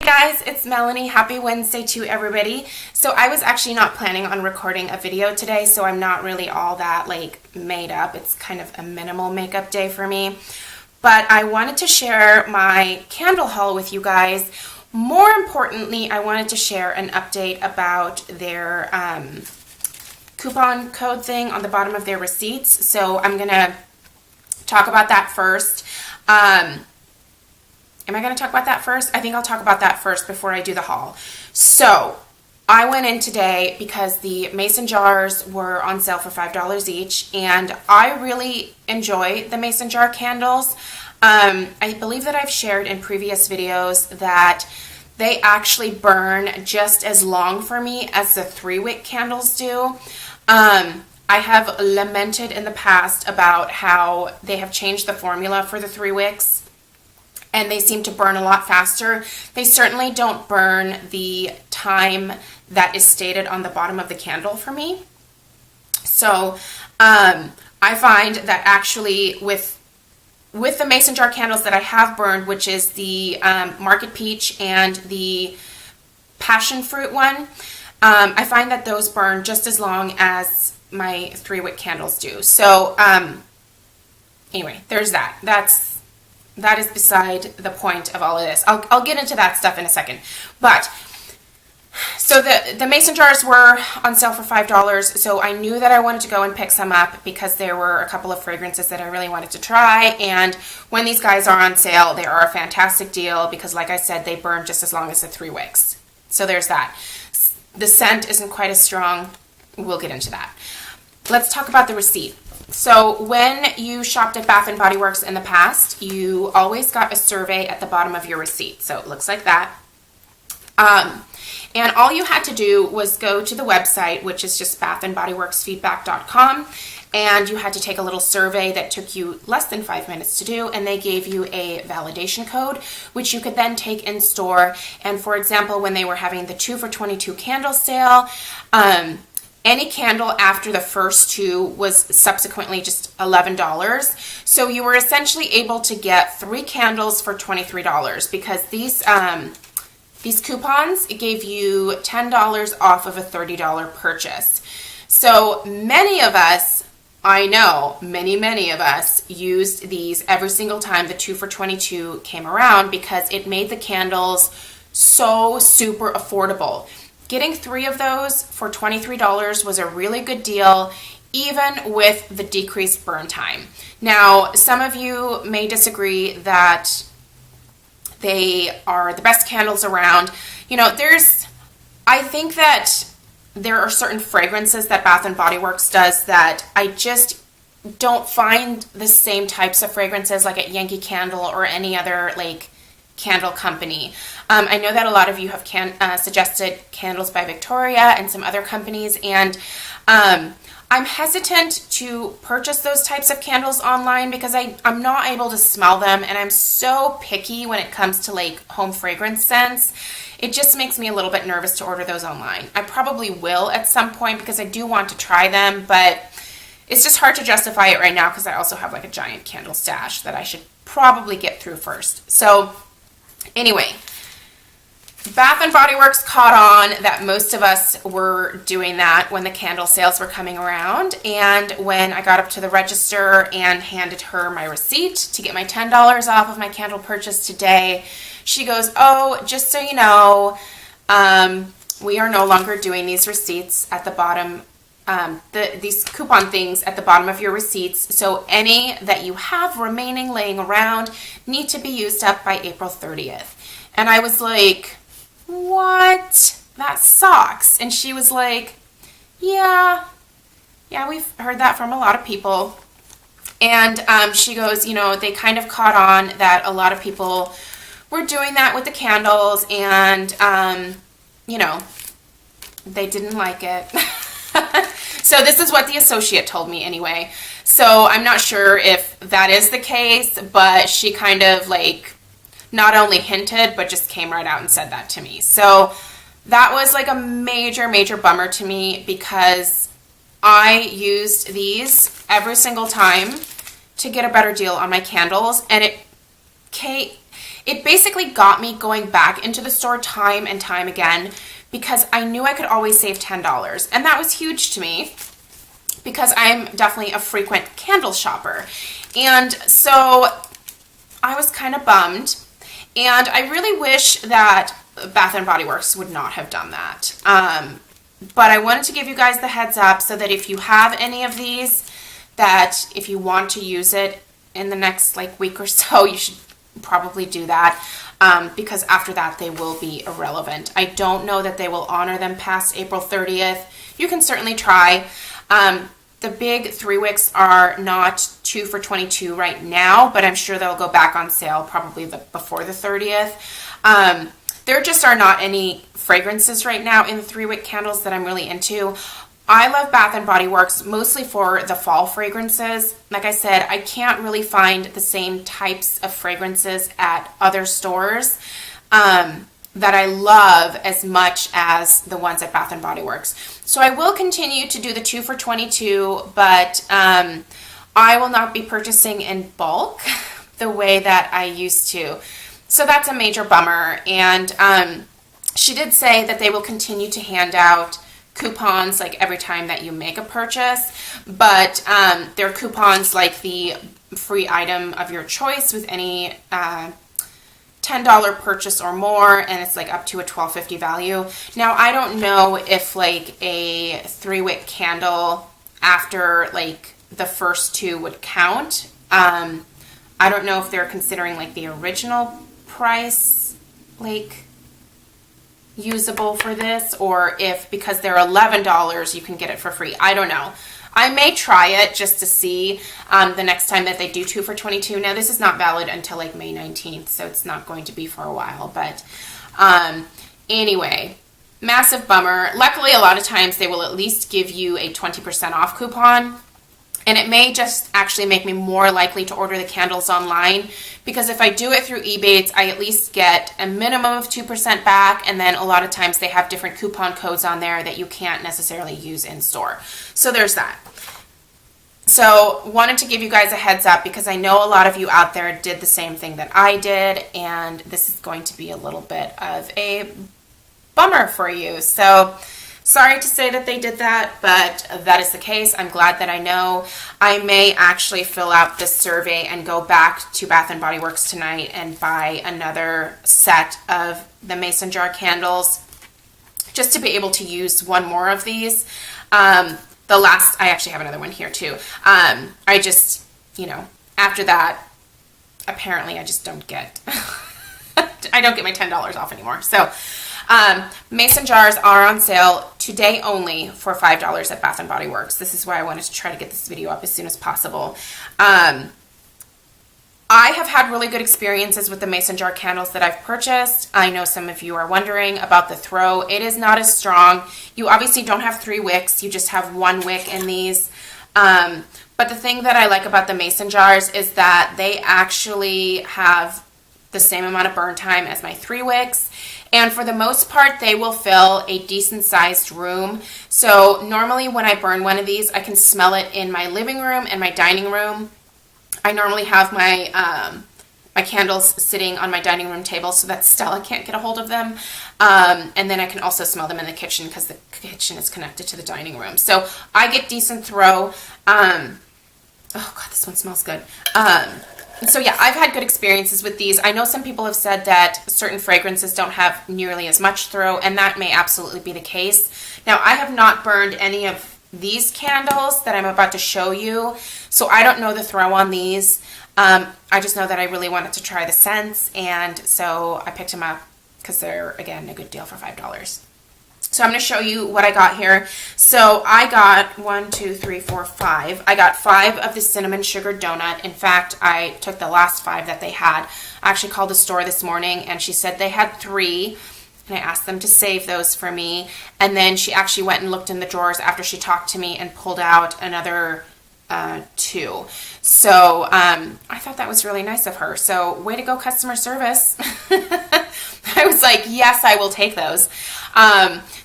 Guys, it's Melanie. Happy Wednesday to everybody. So I was actually not planning on recording a video today, so I'm not really all that made up. It's kind of a minimal makeup day for me. But I wanted to share my candle haul with you guys. More importantly, I wanted to share an update about their coupon code thing on the bottom of their receipts. So I'm going to talk about that first. Am I going to talk about that first? I think I'll talk about that first before I do the haul. So I went in today because the mason jars were on sale for $5 each, and I really enjoy the mason jar candles. I believe that I've shared in previous videos that they actually burn just as long for me as the 3-wick candles do. I have lamented in the past about how they have changed the formula for the 3 wicks. And they seem to burn a lot faster. They certainly don't burn the time that is stated on the bottom of the candle for me. So I find that actually with the mason jar candles that I have burned, which is the Market Peach and the Passion Fruit one, I find that those burn just as long as my 3-wick candles do. So anyway, there's that. That is beside the point of all of this. I'll get into that stuff in a second. But, so the mason jars were on sale for $5, so I knew that I wanted to go and pick some up because there were a couple of fragrances that I really wanted to try, and when these guys are on sale, they are a fantastic deal because, like I said, they burn just as long as the 3 wicks. So there's that. The scent isn't quite as strong. We'll get into that. Let's talk about the receipt. So when you shopped at Bath & Body Works in the past, you always got a survey at the bottom of your receipt. So it looks like that. And all you had to do was go to the website, which is just bathandbodyworksfeedback.com, and you had to take a little survey that took you less than 5 minutes to do, and they gave you a validation code, which you could then take in store. And for example, when they were having the 2 for $22 candle sale, any candle after the first 2 was subsequently just $11. So you were essentially able to get 3 candles for $23 because these coupons gave you $10 off of a $30 purchase. So many of us, I know, many of us used these every single time the 2 for $22 came around because it made the candles so super affordable. Getting 3 of those for $23 was a really good deal, even with the decreased burn time. Now, some of you may disagree that they are the best candles around. You know, I think that there are certain fragrances that Bath & Body Works does that I just don't find the same types of fragrances like at Yankee Candle or any other candle company. I know that a lot of you have suggested Candles by Victoria and some other companies, and I'm hesitant to purchase those types of candles online because I'm not able to smell them, and I'm so picky when it comes to home fragrance scents. It just makes me a little bit nervous to order those online. I probably will at some point because I do want to try them, but it's just hard to justify it right now because I also have a giant candle stash that I should probably get through first. So anyway, Bath & Body Works caught on that most of us were doing that when the candle sales were coming around, and when I got up to the register and handed her my receipt to get my $10 off of my candle purchase today, she goes, "Oh, just so you know, we are no longer doing these receipts at the bottom, these coupon things at the bottom of your receipts, so any that you have remaining laying around need to be used up by April 30th. And I was like, "What? That sucks." And she was like, yeah, we've heard that from a lot of people. And she goes, they kind of caught on that a lot of people were doing that with the candles, and, they didn't like it. So this is what the associate told me anyway. So I'm not sure if that is the case, but she kind of not only hinted, but just came right out and said that to me. So that was a major bummer to me because I used these every single time to get a better deal on my candles, and it basically got me going back into the store time and time again because I knew I could always save $10. And that was huge to me because I'm definitely a frequent candle shopper. And so I was kind of bummed. And I really wish that Bath & Body Works would not have done that. But I wanted to give you guys the heads up so that if you have any of these, that if you want to use it in the next like week or so, you should probably do that, because after that they will be irrelevant. I don't know that they will honor them past April 30th. You can certainly try. The big 3 wicks are not 2 for $22 right now, but I'm sure they'll go back on sale probably before the 30th. There just are not any fragrances right now in the 3-wick candles that I'm really into. I love Bath & Body Works mostly for the fall fragrances. Like I said, I can't really find the same types of fragrances at other stores that I love as much as the ones at Bath & Body Works. So I will continue to do the 2 for $22, but I will not be purchasing in bulk the way that I used to. So that's a major bummer. And she did say that they will continue to hand out coupons like every time that you make a purchase, but they're coupons like the free item of your choice with any $10 purchase or more, and it's like up to a $12.50 value. Now I don't know if like a 3-wick candle after like the first 2 would count. I don't know if they're considering like the original price like usable for this, or if because they're $11 you can get it for free. I don't know. I may try it just to see the next time that they do 2 for $22. Now this is not valid until like May 19th, so it's not going to be for a while, but anyway, massive bummer. Luckily a lot of times they will at least give you a 20% off coupon. And it may just actually make me more likely to order the candles online, because if I do it through Ebates, I at least get a minimum of 2% back, and then a lot of times they have different coupon codes on there that you can't necessarily use in store. So there's that. So wanted to give you guys a heads up because I know a lot of you out there did the same thing that I did, and this is going to be a little bit of a bummer for you. So sorry to say that they did that, but that is the case. I'm glad that I know. I may actually fill out this survey and go back to Bath & Body Works tonight and buy another set of the Mason jar candles just to be able to use one more of these. I actually have another one here too. I just, after that, apparently I just don't get, I don't get my $10 off anymore. So Mason jars are on sale today only for $5 at Bath & Body Works. This is why I wanted to try to get this video up as soon as possible. I have had really good experiences with the Mason jar candles that I've purchased. I know some of you are wondering about the throw. It is not as strong. You obviously don't have 3 wicks. You just have 1 wick in these. But the thing that I like about the Mason jars is that they actually have the same amount of burn time as my 3 wicks. And for the most part, they will fill a decent sized room. So normally when I burn one of these, I can smell it in my living room and my dining room. I normally have my my candles sitting on my dining room table so that Stella can't get a hold of them. And then I can also smell them in the kitchen because the kitchen is connected to the dining room. So I get decent throw. Oh God, this one smells good. So yeah, I've had good experiences with these. I know some people have said that certain fragrances don't have nearly as much throw, and that may absolutely be the case. Now, I have not burned any of these candles that I'm about to show you, so I don't know the throw on these. I just know that I really wanted to try the scents, and so I picked them up because they're, again, a good deal for $5. So I'm going to show you what I got here. So I got 5. I got 5 of the cinnamon sugar donut. In fact, I took the last 5 that they had. I actually called the store this morning and she said they had 3. And I asked them to save those for me. And then she actually went and looked in the drawers after she talked to me and pulled out another 2. So I thought that was really nice of her. So way to go, customer service. I was like, yes, I will take those.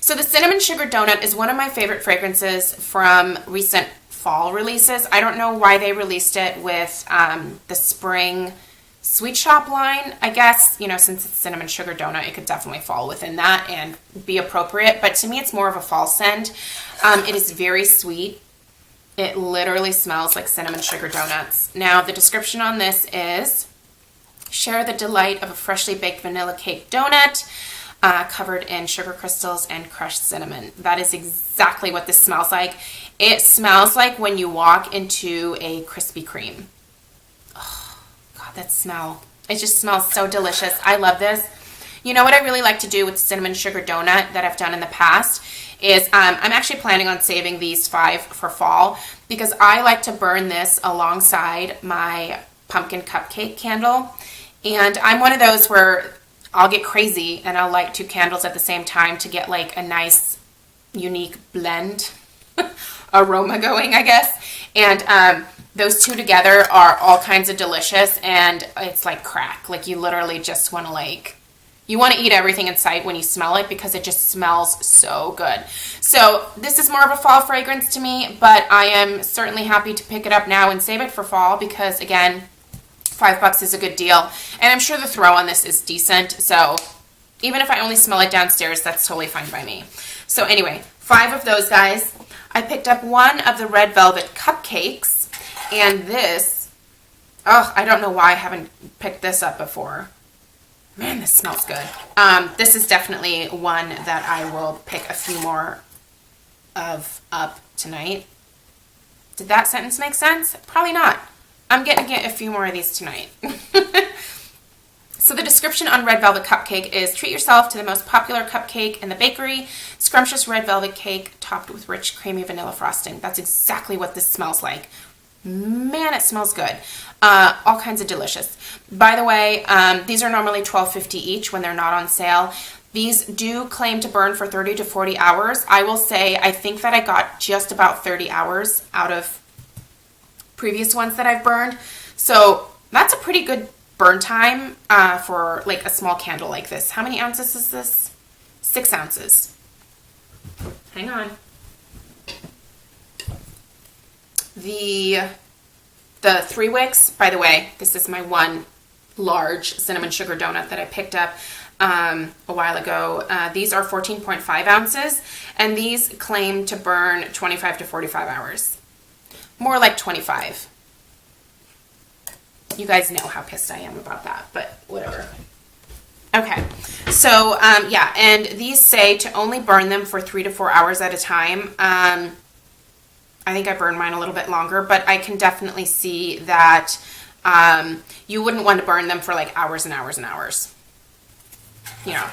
So the cinnamon sugar donut is one of my favorite fragrances from recent fall releases. I don't know why they released it with the spring Sweet Shop line, I guess, you know, since it's cinnamon sugar donut, it could definitely fall within that and be appropriate. But to me, it's more of a fall scent. It is very sweet. It literally smells like cinnamon sugar donuts. Now, the description on this is, share the delight of a freshly baked vanilla cake donut covered in sugar crystals and crushed cinnamon. That is exactly what this smells like. It smells like when you walk into a Krispy Kreme. Oh, God, that smell. It just smells so delicious. I love this. You know what I really like to do with cinnamon sugar donut that I've done in the past is I'm actually planning on saving these 5 for fall because I like to burn this alongside my pumpkin cupcake candle. And I'm one of those where I'll get crazy and I'll light 2 candles at the same time to get like a nice, unique blend aroma going, I guess. And those 2 together are all kinds of delicious, and it's like crack. Like you literally just want to you want to eat everything in sight when you smell it because it just smells so good. So this is more of a fall fragrance to me, but I am certainly happy to pick it up now and save it for fall because, again, $5 is a good deal. And I'm sure the throw on this is decent. So even if I only smell it downstairs, that's totally fine by me. So anyway, 5 of those guys. I picked up 1 of the red velvet cupcakes. And this, oh, I don't know why I haven't picked this up before. Man, this smells good. This is definitely one that I will pick a few more of up tonight. Did that sentence make sense? Probably not. I'm going to get a few more of these tonight. So the description on red velvet cupcake is, treat yourself to the most popular cupcake in the bakery, scrumptious red velvet cake topped with rich creamy vanilla frosting. That's exactly what this smells like. Man, it smells good. All kinds of delicious. By the way, these are normally $12.50 each when they're not on sale. These do claim to burn for 30 to 40 hours. I will say I think that I got just about 30 hours out of previous ones that I've burned. So that's a pretty good burn time for like a small candle like this. How many ounces is this? 6 ounces. Hang on. The 3 wicks, by the way, this is my 1 large cinnamon sugar donut that I picked up a while ago. These are 14.5 ounces, and these claim to burn 25 to 45 hours. More like 25. You guys know how pissed I am about that, but whatever. Okay, so yeah, and these say to only burn them for 3 to 4 hours at a time. I think I burned mine a little bit longer, but I can definitely see that you wouldn't want to burn them for like hours and hours and hours. You know,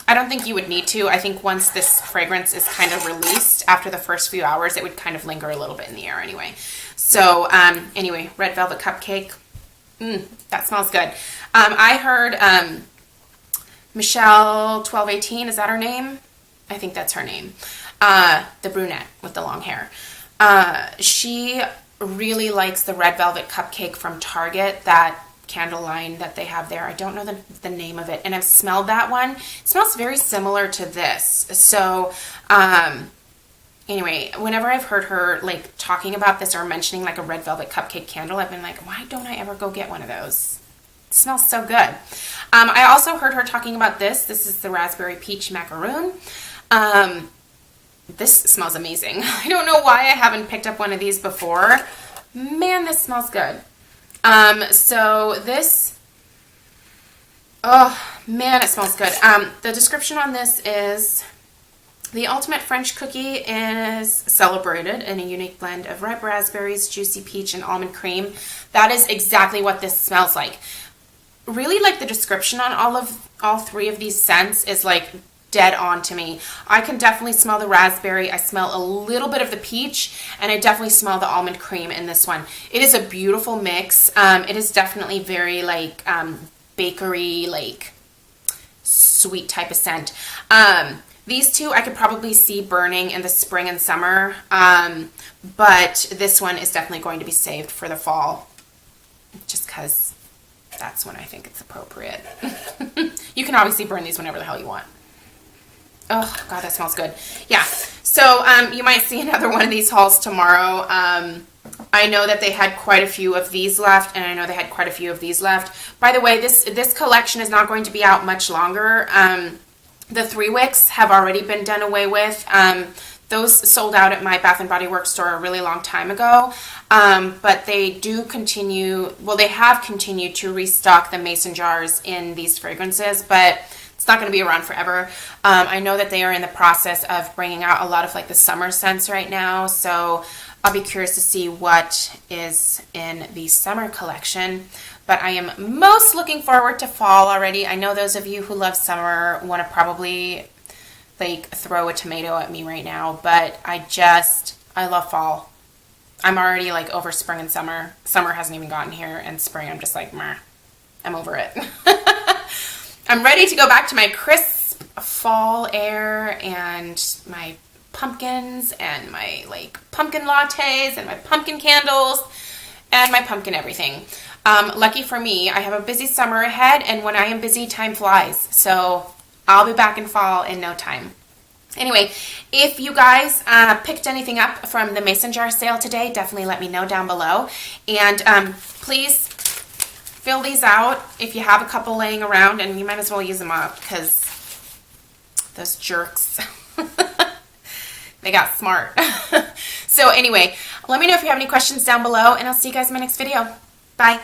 I don't think you would need to. I think once this fragrance is kind of released after the first few hours, it would kind of linger a little bit in the air anyway. So anyway, red velvet cupcake. That smells good. I heard Michelle 1218, is that her name? I think that's her name. The brunette with the long hair. She really likes the red velvet cupcake from Target, that candle line that they have there. I don't know the name of it, and I've smelled that one. It smells very similar to this. So anyway, whenever I've heard her like talking about this or mentioning like a red velvet cupcake candle, I've been like, why don't I ever go get one of those? It smells so good. I also heard her talking about this. This is the raspberry peach macaroon. This smells amazing. I don't know why I haven't picked up one of these before. Man, this smells good. So this, oh man, it smells good. The description on this is, the ultimate French cookie is celebrated in a unique blend of ripe raspberries, juicy peach, and almond cream. That is exactly what this smells like. Really, like, the description on all 3 of these scents is like dead on to me. I can definitely smell the raspberry. I smell a little bit of the peach, and I definitely smell the almond cream in this one. It is a beautiful mix. It is definitely very like bakery, like sweet type of scent. These 2 I could probably see burning in the spring and summer, but this one is definitely going to be saved for the fall, just because that's when I think it's appropriate. You can obviously burn these whenever the hell you want. Oh, God, that smells good. Yeah, so you might see another one of these hauls tomorrow. I know that they had quite a few of these left, and I know they had quite a few of these left. By the way, this collection is not going to be out much longer. The 3 wicks have already been done away with. Those sold out at my Bath & Body Works store a really long time ago, but they do continue, well, they have continued to restock the mason jars in these fragrances, but it's not going to be around forever. I know that they are in the process of bringing out a lot of like the summer scents right now, so I'll be curious to see what is in the summer collection. But I am most looking forward to fall already. I know those of you who love summer want to probably like throw a tomato at me right now, but I love fall. I'm already like over spring and summer. Summer hasn't even gotten here, and spring I'm just like, meh, I'm over it. I'm ready to go back to my crisp fall air and my pumpkins and my like pumpkin lattes and my pumpkin candles and my pumpkin everything. Lucky for me, I have a busy summer ahead, and when I am busy, time flies. So I'll be back in fall in no time. Anyway, if you guys picked anything up from the mason jar sale today, definitely let me know down below. And please fill these out if you have a couple laying around, and you might as well use them up because those jerks, they got smart. So anyway, let me know if you have any questions down below, and I'll see you guys in my next video. Bye.